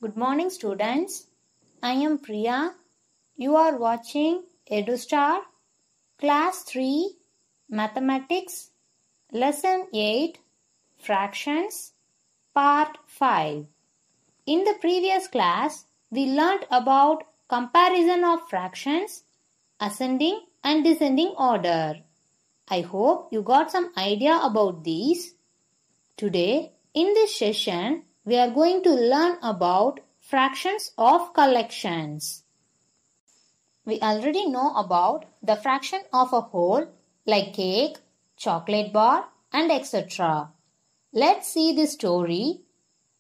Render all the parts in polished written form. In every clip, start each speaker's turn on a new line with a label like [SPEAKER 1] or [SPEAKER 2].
[SPEAKER 1] Good morning, students. I am Priya. You are watching EduStar, Class 3, Mathematics, Lesson 8, Fractions, Part 5. In the previous class, we learnt about comparison of fractions, ascending and descending order. I hope you got some idea about these. Today, in this session, we are going to learn about fractions of collections. We already know about the fraction of a whole like cake, chocolate bar and etc. Let's see the story.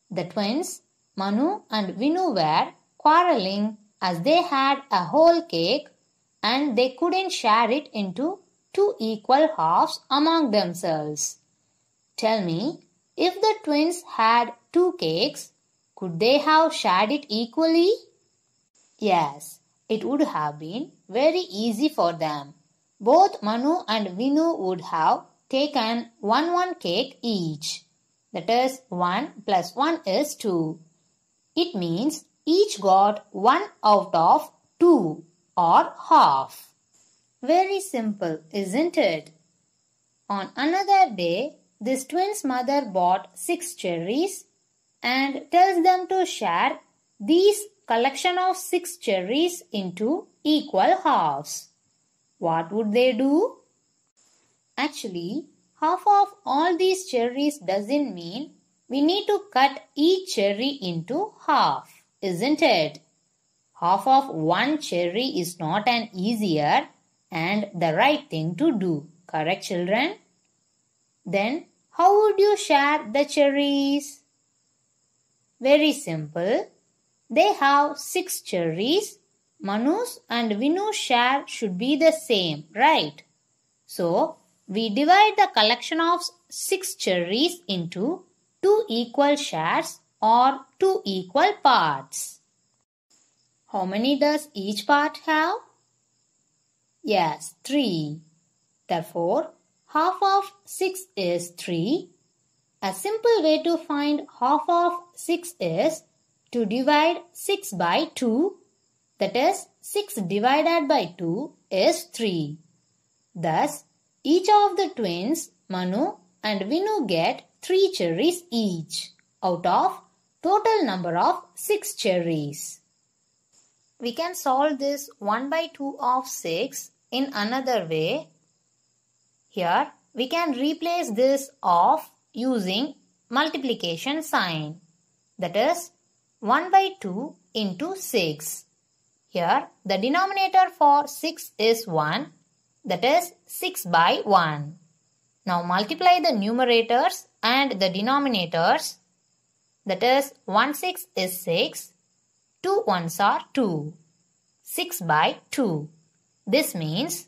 [SPEAKER 1] The twins Manu and Vinu were quarreling as they had a whole cake and they couldn't share it into two equal halves among themselves. Tell me, if the twins had two cakes, could they have shared it equally? Yes, it would have been very easy for them. Both Manu and Vinu would have taken one cake each. That is, 1 plus 1 is 2. It means each got 1 out of 2 or half. Very simple, isn't it? On another day, this twins' mother bought 6 cherries and tells them to share these collection of 6 cherries into equal halves. What would they do? Actually, half of all these cherries doesn't mean we need to cut each cherry into half, isn't it? Half of one cherry is not an easier and the right thing to do. Correct, children? Then, how would you share the cherries? Very simple. They have 6 cherries. Manu's and Vinu's share should be the same, right? So, we divide the collection of 6 cherries into 2 equal shares or 2 equal parts. How many does each part have? Yes, 3. Therefore, half of 6 is 3. A simple way to find half of 6 is to divide 6 by 2. That is, 6 divided by 2 is 3. Thus, each of the twins, Manu and Vinu, get 3 cherries each out of total number of 6 cherries. We can solve this 1 by 2 of 6 in another way. Here, we can replace this of using multiplication sign. That is, 1 by 2 into 6. Here, the denominator for 6 is 1. That is 6 by 1. Now multiply the numerators and the denominators. That is 1 6 is 6. 2 ones are 2. 6 by 2. This means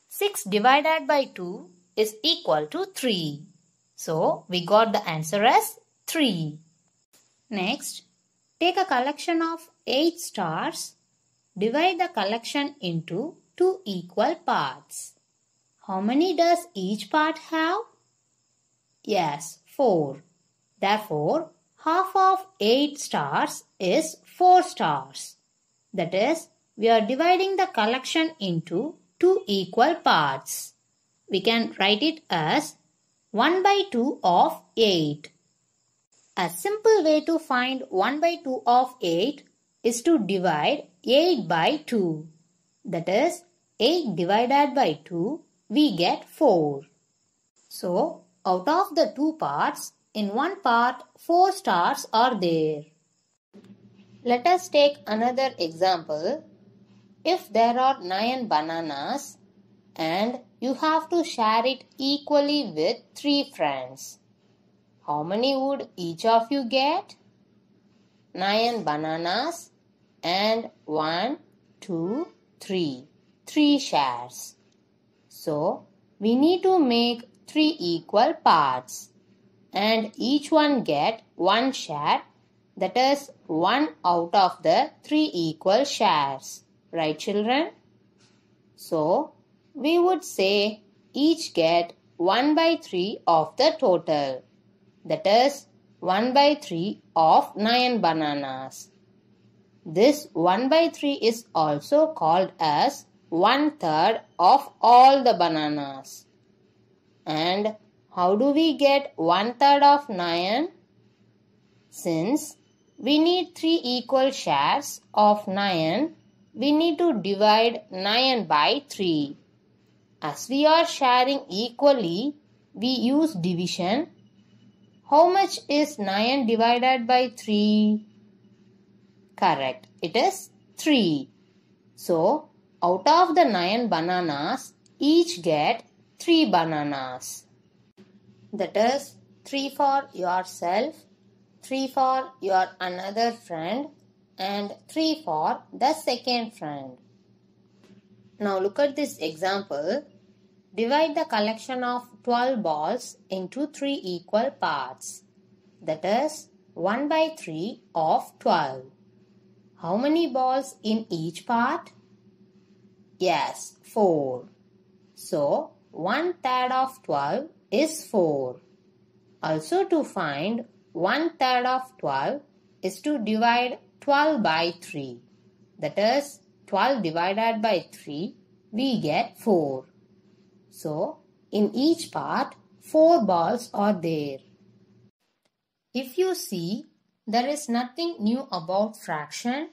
[SPEAKER 1] 6 divided by 2 is equal to 3. So we got the answer as 3. Next, take a collection of 8 stars. Divide the collection into 2 equal parts. How many does each part have? Yes, 4. Therefore, half of 8 stars is 4 stars. That is, we are dividing the collection into 2 equal parts. We can write it as 1 by 2 of 8. A simple way to find 1 by 2 of 8 is to divide 8 by 2. That is, 8 divided by 2, we get 4. So, out of the 2 parts, in one part 4 stars are there. Let us take another example. If there are 9 bananas and you have to share it equally with 3 friends, how many would each of you get? 9 bananas and 1, 2, 3. 3 shares. So, we need to make 3 equal parts and each one get 1 share, that is 1 out of the 3 equal shares. Right, children? So, we would say each get 1 by 3 of the total. That is 1 by 3 of 9 bananas. This 1 by 3 is also called as 1/3 of all the bananas. And how do we get 1/3 of 9? Since we need 3 equal shares of 9, we need to divide 9 by 3. As we are sharing equally, we use division. How much is 9 divided by 3? Correct, it is 3. So, out of the 9 bananas, each get 3 bananas. That is 3 for yourself, 3 for your another friend, and 3 for the second friend. Now look at this example. Divide the collection of 12 balls into 3 equal parts. That is 1 by 3 of 12. How many balls in each part? Yes, 4. So 1/3 of 12 is 4. Also to find 1/3 of 12 is to divide 12 by 3. That is 12 divided by 3, we get 4. So, in each part, 4 balls are there. If you see, there is nothing new about fraction.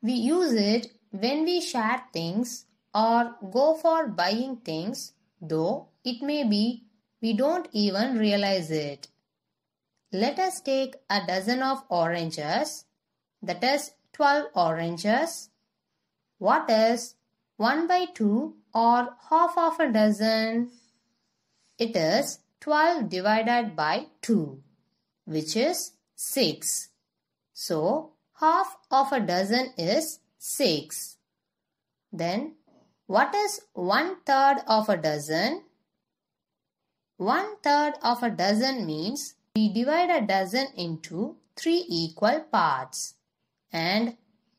[SPEAKER 1] We use it when we share things or go for buying things, though it may be we don't even realize it. Let us take a dozen of oranges, that is 12 oranges. What is 1 by 2 or half of a dozen? It is 12 divided by 2, which is 6. So, half of a dozen is 6. Then, what is 1/3 of a dozen? 1/3 of a dozen means we divide a dozen into 3 equal parts and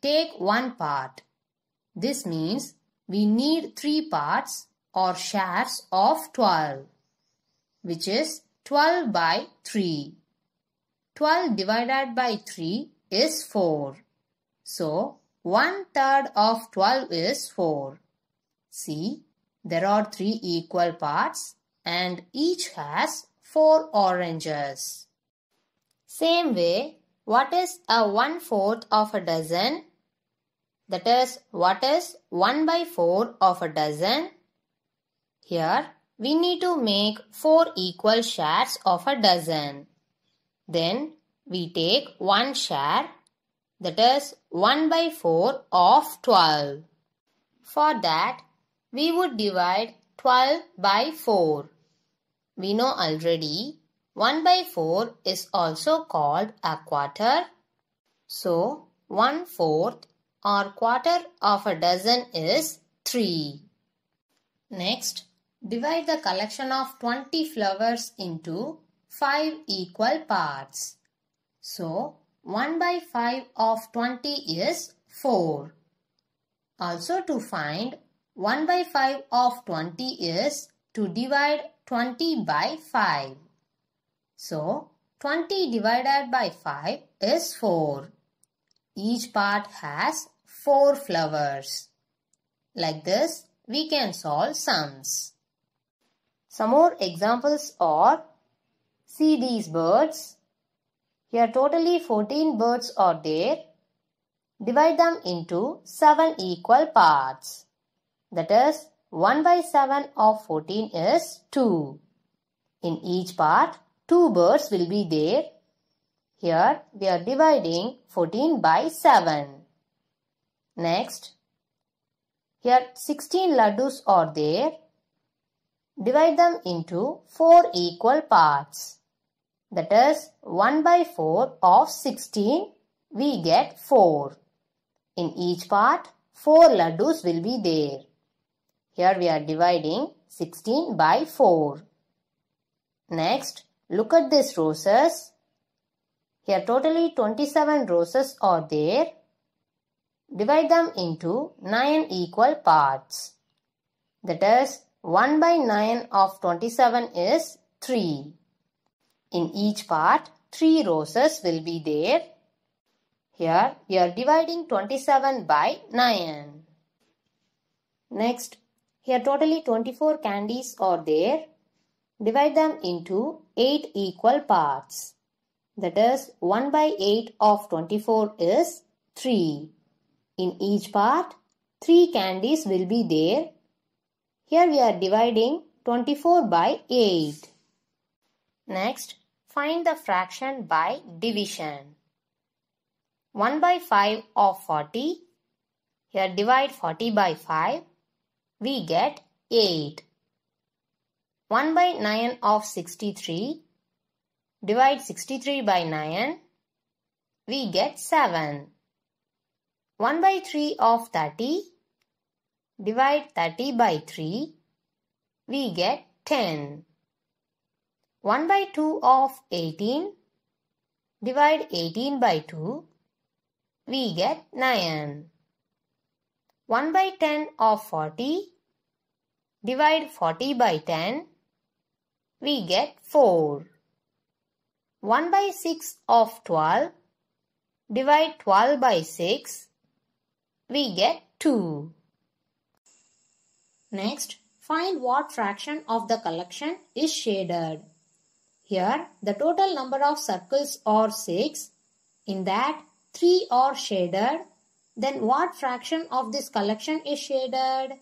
[SPEAKER 1] take 1 part. This means we need 3 parts or shares of 12, which is 12 by 3. 12 divided by 3 is 4. So, 1/3 of 12 is 4. See, there are 3 equal parts and each has 4 oranges. Same way, what is a 1/4 of a dozen? That is, what is 1 by 4 of a dozen? Here, we need to make 4 equal shares of a dozen. Then, we take 1 share, that is 1 by 4 of 12. For that, we would divide 12 by 4. We know already 1 by 4 is also called a quarter. So, 1/4 or quarter of a dozen is 3. Next, divide the collection of 20 flowers into 5 equal parts. So, 1 by 5 of 20 is 4. Also to find 1 by 5 of 20 is to divide 20 by 5. So, 20 divided by 5 is 4. Each part has 4 flowers. Like this, we can solve sums. Some more examples are, see these birds. Here totally 14 birds are there. Divide them into 7 equal parts. That is, 1 by 7 of 14 is 2. In each part, 2 birds will be there. Here we are dividing 14 by 7. Next, here 16 laddus are there. Divide them into 4 equal parts. That is, 1 by 4 of 16, we get 4. In each part, 4 laddus will be there. Here we are dividing 16 by 4. Next, look at these roses. Here totally 27 roses are there. Divide them into 9 equal parts. That is, 1 by 9 of 27 is 3. In each part, 3 roses will be there. Here we are dividing 27 by 9. Next, here totally 24 candies are there. Divide them into 8 equal parts. That is 1 by 8 of 24 is 3. In each part, 3 candies will be there. Here we are dividing 24 by 8. Next, find the fraction by division. 1 by 5 of 40. Here divide 40 by 5. We get 8. 1 by 9 of 63. Divide 63 by 9. We get 7. 1 by 3 of 30. Divide 30 by 3. We get 10. 1 by 2 of 18. Divide 18 by 2. We get 9. 1 by 10 of 40. Divide 40 by 10. We get 4. 1 by 6 of 12. Divide 12 by 6. We get 2. Next, find what fraction of the collection is shaded. Here, the total number of circles are 6. In that, 3 are shaded. Then what fraction of this collection is shaded?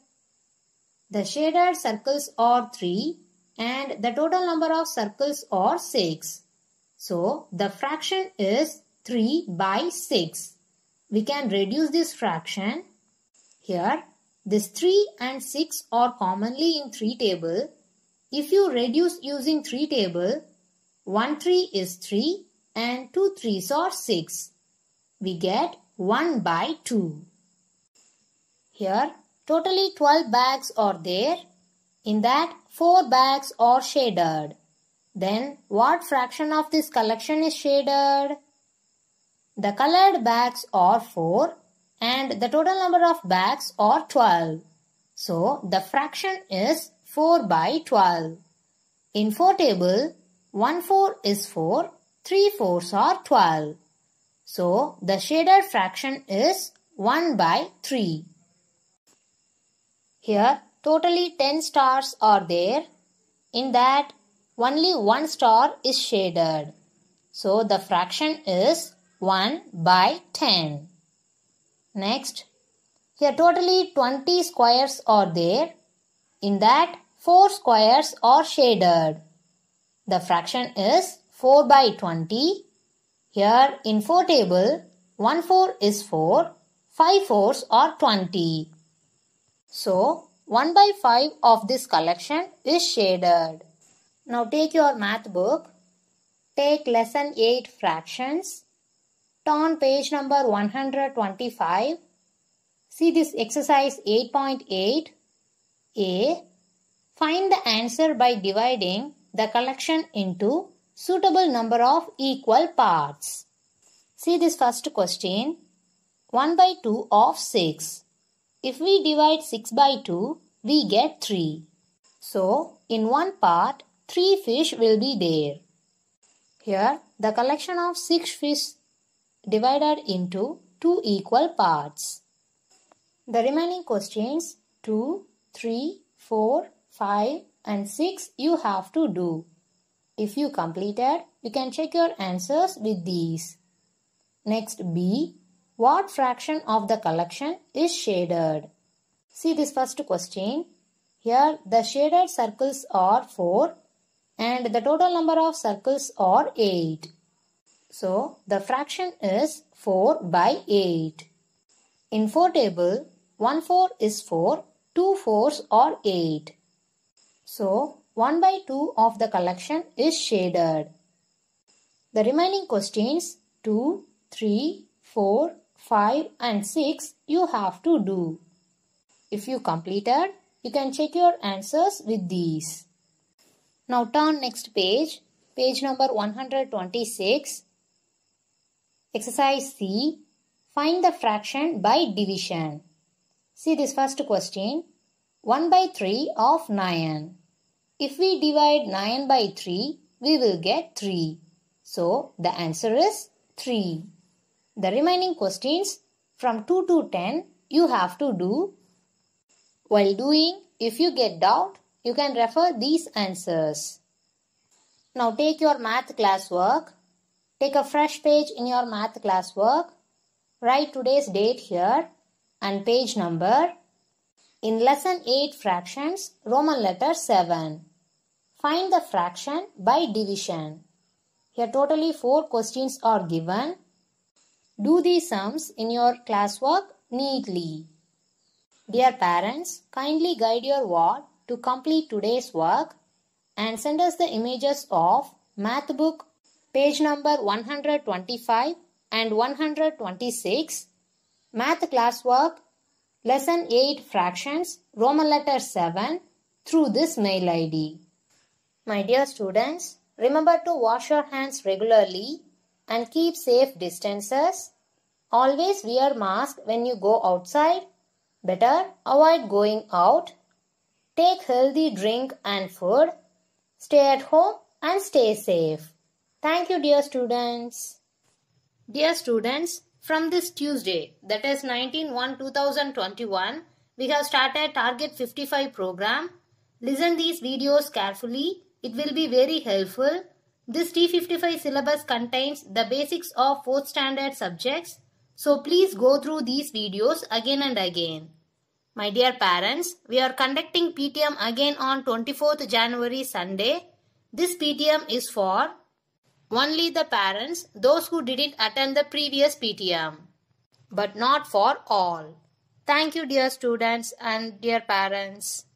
[SPEAKER 1] The shaded circles are 3 and the total number of circles are 6. So, the fraction is 3 by 6. We can reduce this fraction. Here, this 3 and 6 are commonly in 3 table. If you reduce using 3 table, 1 3 is 3 and 2 3s are 6. We get 1 by 2. Here, totally 12 bags are there. In that, 4 bags are shaded. Then, what fraction of this collection is shaded? The colored bags are 4 and the total number of bags are 12. So, the fraction is 4 by 12. In 4 table, 1 4 is 4, 3 4s are 12. So, the shaded fraction is 1 by 3. Here, totally 10 stars are there. In that, only 1 star is shaded. So, the fraction is 1 by 10. Next, here totally 20 squares are there. In that, 4 squares are shaded. The fraction is 4 by 20. Here in 4 table, 1 4 is 4, 5 4s are 20. So, 1 by 5 of this collection is shaded. Now take your math book. Take lesson 8 fractions. Turn page number 125. See this exercise 8.8. A. Find the answer by dividing the collection into suitable number of equal parts. See this first question. 1 by 2 of 6. If we divide 6 by 2, we get 3. So, in one part, 3 fish will be there. Here, the collection of 6 fish divided into 2 equal parts. The remaining questions 2, 3, 4, 5 and 6 you have to do. If you completed, you can check your answers with these. Next B. What fraction of the collection is shaded? See this first question. Here the shaded circles are 4 and the total number of circles are 8. So the fraction is 4 by 8. In 4 table, 1 4 is 4, 2 4s are 8. So 1 by 2 of the collection is shaded. The remaining questions 2, 3, 4, 5 and 6 you have to do. If you completed, you can check your answers with these. Now turn next page, page number 126. Exercise C. Find the fraction by division. See this first question. 1 by 3 of 9. If we divide 9 by 3, we will get 3. So the answer is 3. The remaining questions from 2 to 10 you have to do. While doing, if you get doubt, you can refer these answers. Now take your math classwork. Take a fresh page in your math classwork. Write today's date here and page number. In lesson 8 fractions, Roman letter 7. Find the fraction by division. Here totally 4 questions are given. Do these sums in your classwork neatly. Dear parents, kindly guide your ward to complete today's work and send us the images of math book page number 125 and 126, math classwork, lesson 8 fractions, Roman letter 7 through this mail ID. My dear students, remember to wash your hands regularly and keep safe distances. Always wear mask when you go outside. Better avoid going out. Take healthy drink and food. Stay at home and stay safe. Thank you, dear students. Dear students, from this Tuesday, that is 19/1/2021, we have started Target 55 program. Listen these videos carefully. It will be very helpful. This T55 syllabus contains the basics of 4th standard subjects. So please go through these videos again and again. My dear parents, we are conducting PTM again on 24th January Sunday. This PTM is for only the parents, those who didn't attend the previous PTM, but not for all. Thank you, dear students and dear parents.